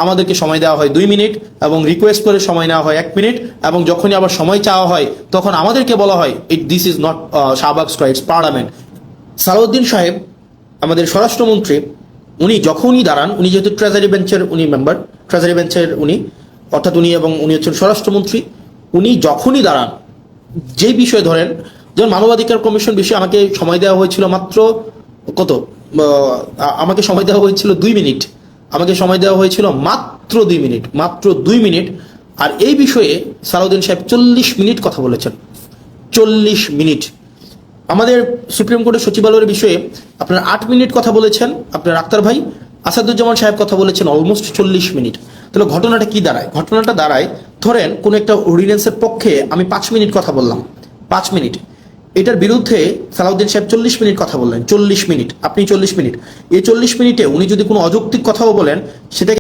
আমাদেরকে সময় দেওয়া হয় 2 মিনিট এবং রিকোয়েস্ট করে সময় নেওয়া হয় 1 মিনিট, এবং যখনই আবার সময় চাওয়া হয় তখন আমাদেরকে বলা হয় this is not Shahbag streets parliament. Salauddin সাহেব আমাদের স্বরাষ্ট্রমন্ত্রী, উনি যখনই দাঁড়ান, উনি যেহেতু ট্রেজারি বেঞ্চের উনি মেম্বার, ট্রেজারি বেঞ্চের উনি, অর্থাৎ উনি এবং উনি হচ্ছেন স্বরাষ্ট্রমন্ত্রী, উনি যখনই দাঁড়ান যেই বিষয় ধরেন, যেমন মানবাধিকার কমিশন বিষয়ে আমাকে সময় দেওয়া হয়েছিল মাত্র কত, আমাকে সময় দেওয়া হয়েছিল 2 মিনিট, আমাকে সময় দেওয়া হয়েছিল মাত্র 2 মিনিট, মাত্র 2 মিনিট। আর এই বিষয়ে সালাউদ্দিন সাহেব 40 মিনিট কথা বলেছেন, 40 মিনিট। আমাদের সুপ্রিম কোর্টের সচিবালয়ের বিষয়ে আপনার 8 মিনিট কথা বলেছেন আপনার আক্তার ভাই, আসাদুজ্জামান সাহেব কথা বলেছেন অলমোস্ট 40 মিনিট। তাহলে ঘটনাটা কি দাঁড়ায়? ঘটনাটা দাঁড়ায়, ধরেন কোন একটা অর্ডিন্যান্সের পক্ষে আমি 5 মিনিট কথা বললাম, 5 মিনিট, এটার বিরুদ্ধে সালাউদ্দিন সাহেব 40 মিনিট কথা বললেন, 40 মিনিট, আপনি 40 মিনিট, এই 40 মিনিটে উনি যদি কোনো অযৌক্তিক কথাও বলেন সেটা